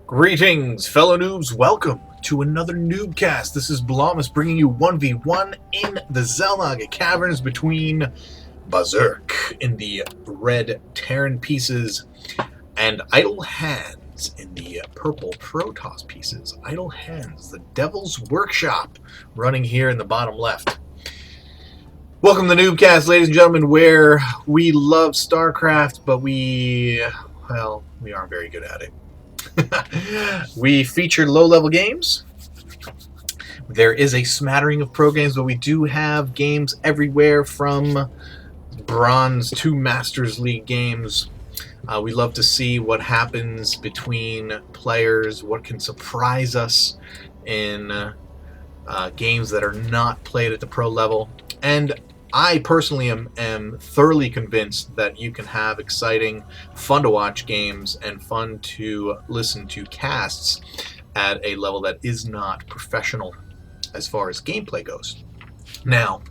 Greetings, fellow noobs. Welcome to another NuubCast. This is Blomus bringing you 1v1 in the Zelnaga Caverns between Berserk in the red Terran pieces and Idle Hands in the purple Protoss pieces. Idle Hands, the Devil's Workshop, running here in the bottom left. Welcome to the NuubCast, ladies and gentlemen, where we love StarCraft, but we aren't very good at it. We feature low-level games. There is a smattering of pro games, but we do have games everywhere from Bronze to Masters League games. We love to see what happens between players, what can surprise us in games that are not played at the pro level. And I personally am thoroughly convinced that you can have exciting, fun to watch games and fun to listen to casts at a level that is not professional as far as gameplay goes. Now,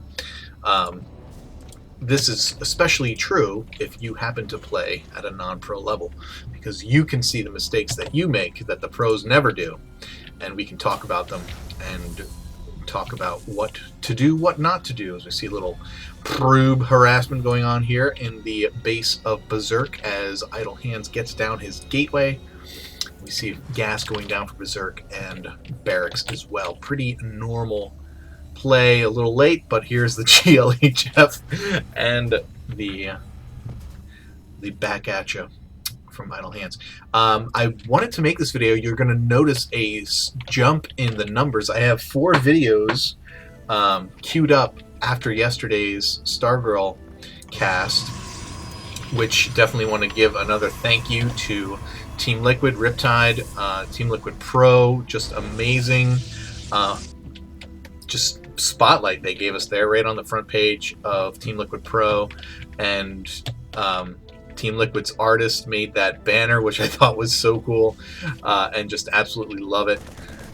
this is especially true if you happen to play at a non-pro level, because you can see the mistakes that you make that the pros never do, and we can talk about them and talk about what to do, what not to do, as we see a little probe harassment going on here in the base of Berserk as Idle Hands gets down his gateway. We see gas going down for Berserk and barracks as well. Pretty normal play, a little late, but here's the GLHF and the back at you from Idle Hands. I wanted to make this video. You're going to notice a jump in the numbers. I have 4 videos queued up after yesterday's Stargirl cast, which definitely want to give another thank you to Team Liquid, Riptide, Team Liquid Pro, just amazing. Just spotlight they gave us there right on the front page of Team Liquid Pro, and Team Liquid's artist made that banner, which I thought was so cool, and just absolutely love it.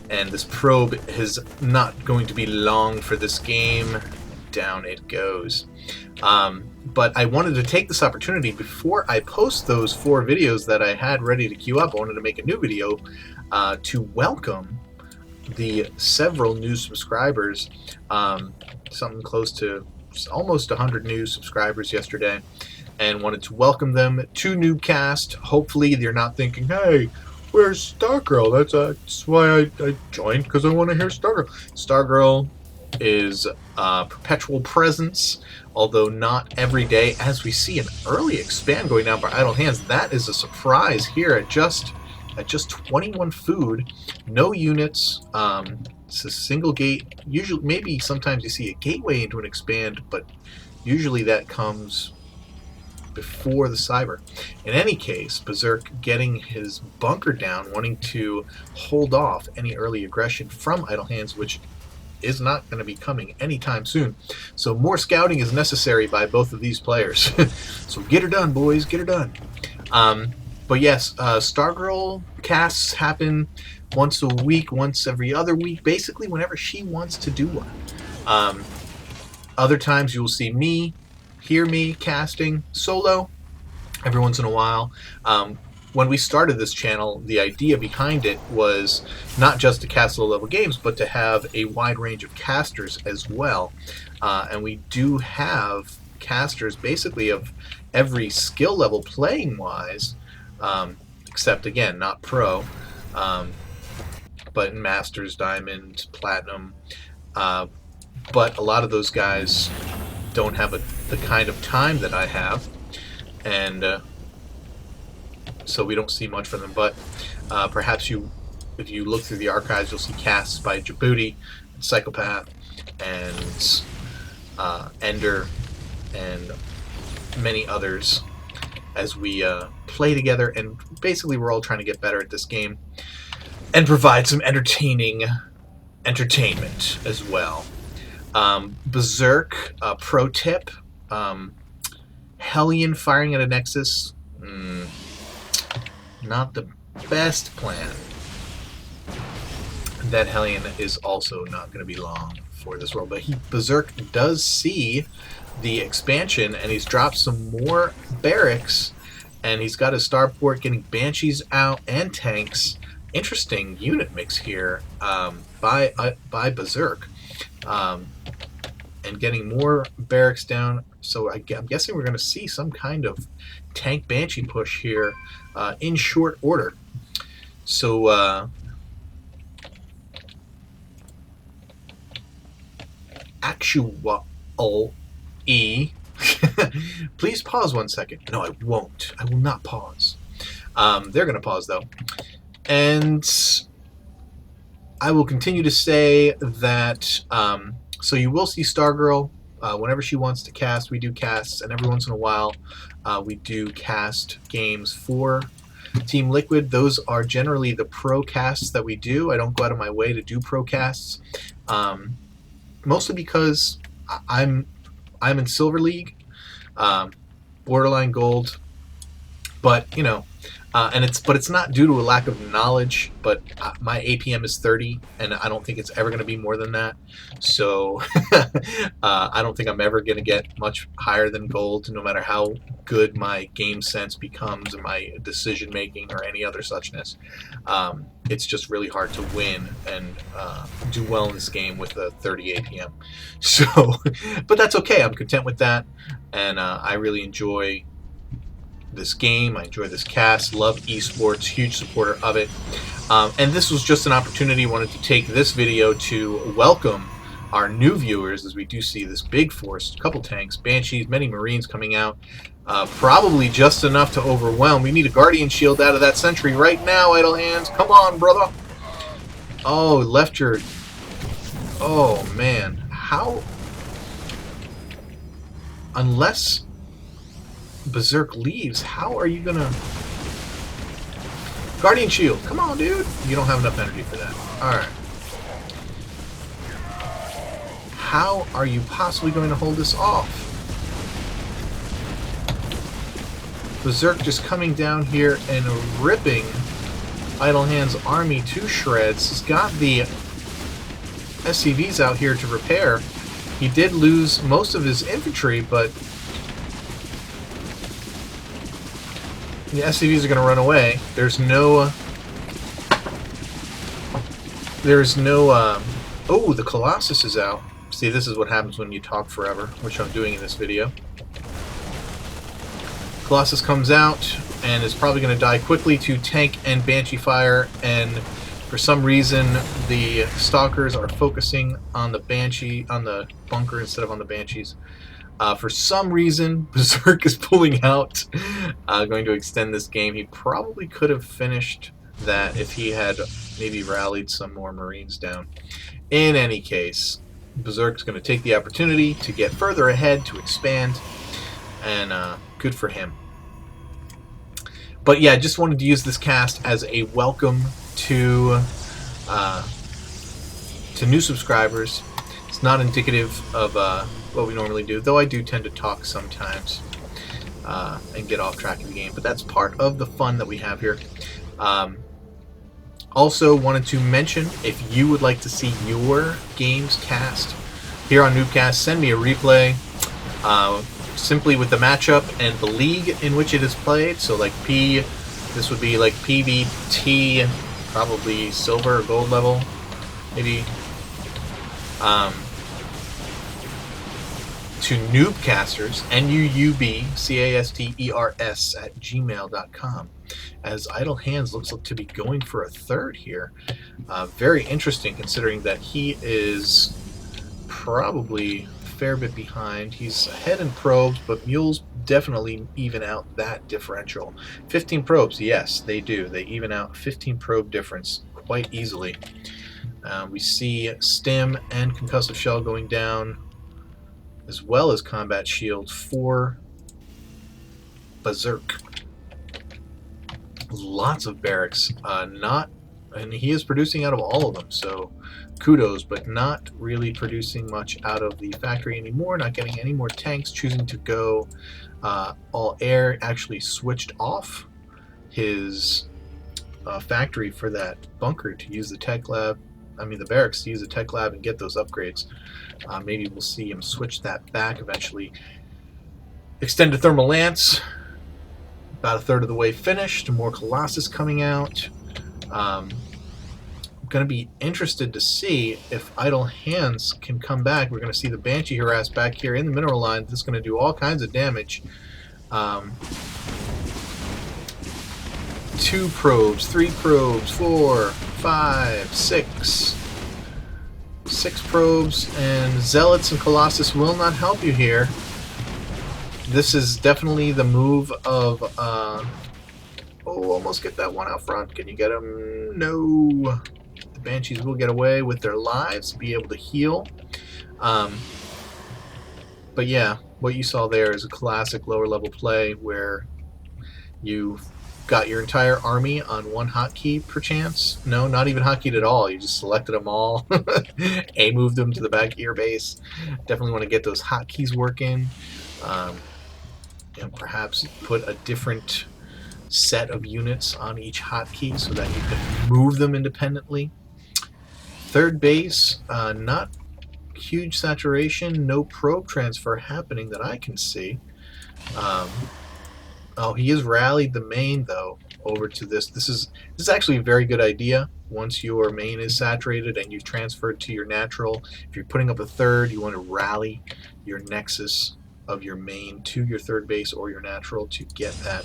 And this probe is not going to be long for this game. Down it goes. But I wanted to take this opportunity before I post those 4 videos that I had ready to queue up. I wanted to make a new video to welcome the several new subscribers, something close to almost 100 new subscribers yesterday, and wanted to welcome them to NuubCast. Hopefully they're not thinking, hey, where's Stargirl? That's why I joined, because I want to hear Stargirl. Stargirl is a perpetual presence, although not every day, as we see an early expand going down by Idle Hands. That is a surprise here at just 21 food, no units. It's a single gate. Usually, maybe sometimes you see a gateway into an expand, but usually that comes before the cyber. In any case, Berserk getting his bunker down, wanting to hold off any early aggression from Idle Hands, which is not going to be coming anytime soon. So more scouting is necessary by both of these players. So get her done, boys, get her done. But yes, Stargirl casts happen once a week, once every other week, basically whenever she wants to do one. Other times you'll see me, hear me casting solo every once in a while. When we started this channel, the idea behind it was not just to cast low-level games, but to have a wide range of casters as well. And we do have casters basically of every skill level playing-wise, except, again, not pro, but in Masters, Diamond, Platinum. But a lot of those guys don't have the kind of time that I have, and so we don't see much from them. But perhaps if you look through the archives, you'll see casts by Djibouti, and Psychopath, and Ender, and many others as we play together. And basically we're all trying to get better at this game and provide some entertainment as well. Berserk, pro tip, Hellion firing at a Nexus, not the best plan. That Hellion is also not going to be long for this world, but Berserk does see the expansion, and he's dropped some more barracks, and he's got his starport getting Banshees out and tanks, interesting unit mix here by Berserk, and getting more barracks down. So I'm guessing we're going to see some kind of tank Banshee push here in short order. So actual E. Please pause 1 second. No, I won't. I will not pause. They're going to pause though. And I will continue to say that so you will see Stargirl whenever she wants to cast. We do casts, and every once in a while we do cast games for Team Liquid. Those are generally the pro casts that we do. I don't go out of my way to do pro casts, mostly because I'm in Silver League, borderline gold, but you know. And it's not due to a lack of knowledge, but my APM is 30, and I don't think it's ever going to be more than that. So I don't think I'm ever going to get much higher than gold, no matter how good my game sense becomes or my decision making or any other suchness. It's just really hard to win and do well in this game with a 30 APM. So, but that's okay. I'm content with that, and I really enjoy this game. I enjoy this cast, love esports, huge supporter of it. And this was just an opportunity. I wanted to take this video to welcome our new viewers, as we do see this big force, a couple tanks, Banshees, many Marines coming out. Probably just enough to overwhelm. We need a Guardian Shield out of that sentry right now, Idle Hands. Come on, brother. Oh, left your... Oh, man. How... Unless Berserk leaves, how are you gonna... Guardian Shield, come on, dude. You don't have enough energy for that. Alright. How are you possibly going to hold this off? Berserk just coming down here and ripping Idle Hands' army to shreds. He's got the SCVs out here to repair. He did lose most of his infantry, but the SCVs are going to run away. There's no... oh, the Colossus is out. See, this is what happens when you talk forever, which I'm doing in this video. Colossus comes out and is probably going to die quickly to tank and Banshee fire, and for some reason the Stalkers are focusing on the Banshee, on the bunker instead of on the Banshees. For some reason, Berserk is pulling out, going to extend this game. He probably could have finished that if he had maybe rallied some more Marines down. In any case, Berserk's going to take the opportunity to get further ahead, to expand, and good for him. But yeah, I just wanted to use this cast as a welcome to new subscribers. It's not indicative of what we normally do, though I do tend to talk sometimes and get off track of the game, but that's part of the fun that we have here. Also wanted to mention, if you would like to see your games cast here on NuubCast, send me a replay simply with the matchup and the league in which it is played. So like this would be like PvT, probably silver or gold level, maybe. To NuubCasters, NuubCasters @gmail.com, as Idle Hands looks to be going for a third here. Very interesting, considering that he is probably a fair bit behind. He's ahead in probes, but mules definitely even out that differential. 15 probes, yes, they do. They even out 15 probe difference quite easily. We see Stim and Concussive Shell going down, as well as Combat Shield for Berserk. Lots of barracks, and he is producing out of all of them, so kudos, but not really producing much out of the factory anymore, not getting any more tanks, choosing to go all air. Actually switched off his factory for that bunker to use the tech lab, the barracks to use the tech lab and get those upgrades. Maybe we'll see him switch that back eventually. Extended Thermal Lance, about a third of the way finished. More Colossus coming out. Going to be interested to see if Idle Hands can come back. We're going to see the Banshee harass back here in the mineral line. This is going to do all kinds of damage. 2 probes, 3 probes, 4, 5, 6. 6 probes, and Zealots and Colossus will not help you here. This is definitely the move of... oh, almost get that one out front. Can you get him? No. The Banshees will get away with their lives, be able to heal. But yeah, what you saw there is a classic lower level play where you got your entire army on one hotkey perchance. No, not even hotkeyed at all. You just selected them all. A-moved them to the back of your base. Definitely want to get those hotkeys working. And perhaps put a different set of units on each hotkey so that you can move them independently. Third base, not huge saturation, no probe transfer happening that I can see. Oh, he has rallied the main though over to this. This is actually a very good idea. Once your main is saturated and you've transferred to your natural, if you're putting up a third, you want to rally your nexus of your main to your third base or your natural to get that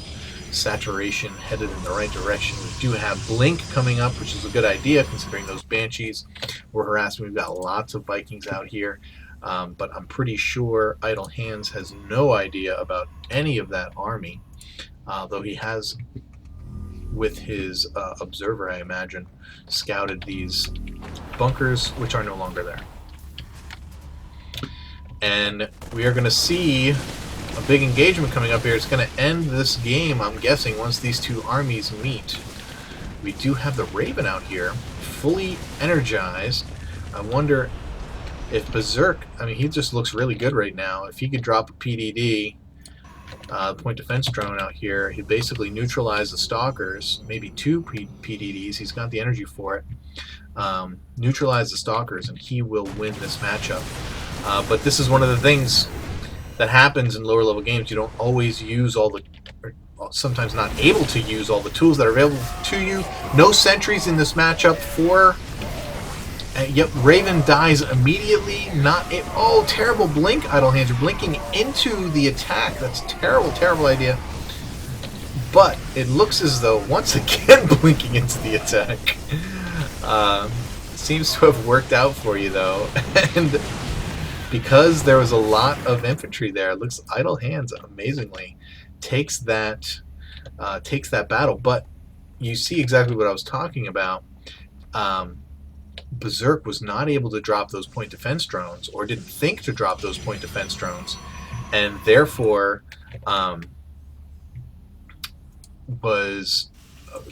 saturation headed in the right direction. We do have Blink coming up, which is a good idea considering those Banshees were harassing. We've got lots of Vikings out here, but I'm pretty sure Idle Hands has no idea about any of that army, though he has, with his observer, I imagine, scouted these bunkers, which are no longer there. And we are going to see a big engagement coming up here. It's going to end this game, I'm guessing, once these two armies meet. We do have the Raven out here, fully energized. I wonder if Berserk, I mean, he just looks really good right now. If he could drop a PDD, point defense drone out here, he'd basically neutralize the Stalkers, maybe 2 PDDs. He's got the energy for it. Neutralize the Stalkers, and he will win this matchup. But this is one of the things that happens in lower level games. You don't always use all the, or sometimes not able to use all the tools that are available to you. No sentries in this matchup for... yep, Raven dies immediately. Not it. Oh, terrible blink, Idle Hands. You're blinking into the attack. That's a terrible, terrible idea. But it looks as though, once again, blinking into the attack. Seems to have worked out for you, though. And because there was a lot of infantry there, it looks Idle Hands amazingly takes that battle. But you see exactly what I was talking about. Berserk was not able to drop those point defense drones, or didn't think to drop those point defense drones, and therefore was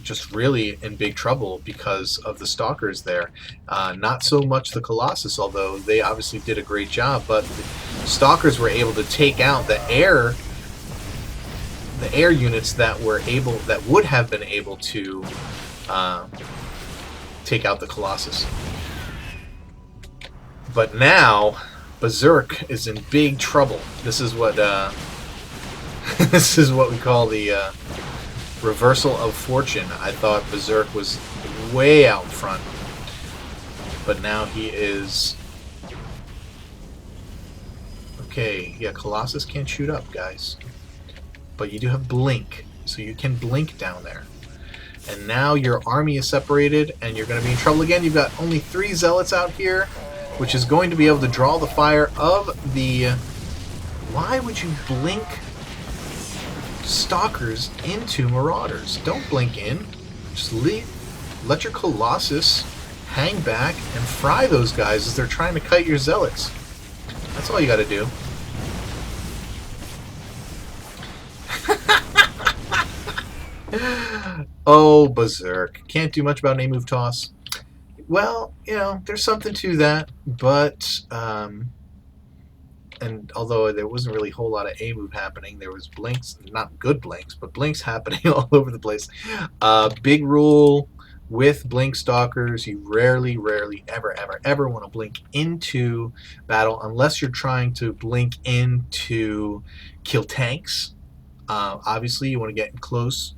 just really in big trouble because of the Stalkers there. Not so much the Colossus, although they obviously did a great job, but the Stalkers were able to take out the air units that would have been able to take out the Colossus. But now Berserk is in big trouble. This is what this is what we call the reversal of fortune. I thought Berserk was way out front, but now he is. Okay, yeah, Colossus can't shoot up, guys, but you do have Blink, so you can blink down there. And now your army is separated, and you're going to be in trouble again. You've got only 3 Zealots out here, which is going to be able to draw the fire of the... Why would you blink Stalkers into Marauders? Don't blink in. Just let your Colossus hang back and fry those guys as they're trying to kite your Zealots. That's all you got to do. Oh, Berserk. Can't do much about an A-move toss. Well, you know, there's something to that, but, and although there wasn't really a whole lot of A-move happening, there was blinks, not good blinks, but blinks happening all over the place. Big rule with blink Stalkers, you rarely, ever want to blink into battle unless you're trying to blink in to kill tanks. Obviously, you want to get close.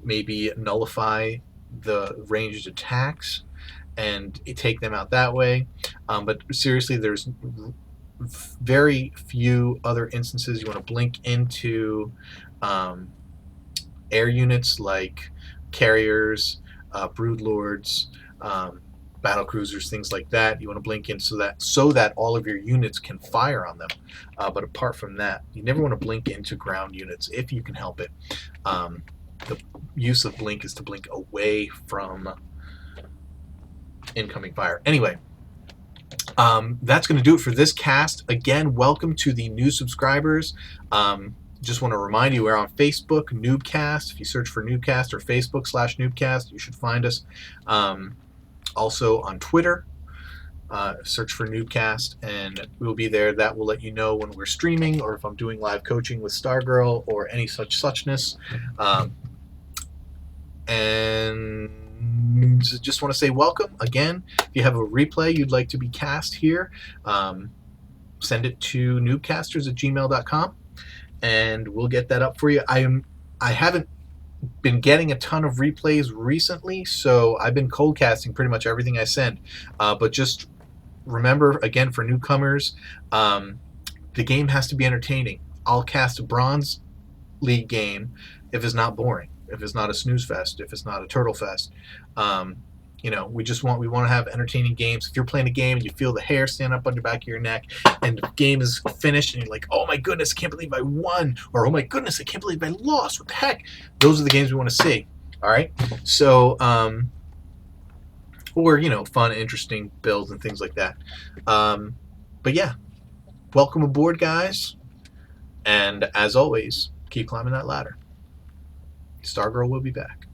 Maybe nullify the ranged attacks and take them out that way. But seriously, there's very few other instances you want to blink into um, air units like carriers, brood lords, battle cruisers, things like that. You want to blink in so that all of your units can fire on them. But apart from that, you never want to blink into ground units if you can help it. The use of blink is to blink away from incoming fire. Anyway, that's going to do it for this cast. Again, welcome to the new subscribers. Just want to remind you, we're on Facebook, NuubCast. If you search for NuubCast or Facebook/NuubCast, you should find us. Also on Twitter, search for NuubCast, and we'll be there. That will let you know when we're streaming or if I'm doing live coaching with Stargirl or any suchness. And just want to say welcome again. If you have a replay you'd like to be cast here, send it to noobcasters@gmail.com and we'll get that up for you. I haven't been getting a ton of replays recently, so I've been cold casting pretty much everything I send. But just remember, again, for newcomers, the game has to be entertaining. I'll cast a Bronze League game if it's not boring, if it's not a snooze fest, if it's not a turtle fest. We want to have entertaining games. If you're playing a game and you feel the hair stand up on your back of your neck and the game is finished and you're like, oh my goodness, I can't believe I won, or oh my goodness, I can't believe I lost, what the heck? Those are the games we want to see. All right. So, or, fun, interesting builds and things like that. But yeah, welcome aboard, guys. And as always, keep climbing that ladder. Stargirl will be back.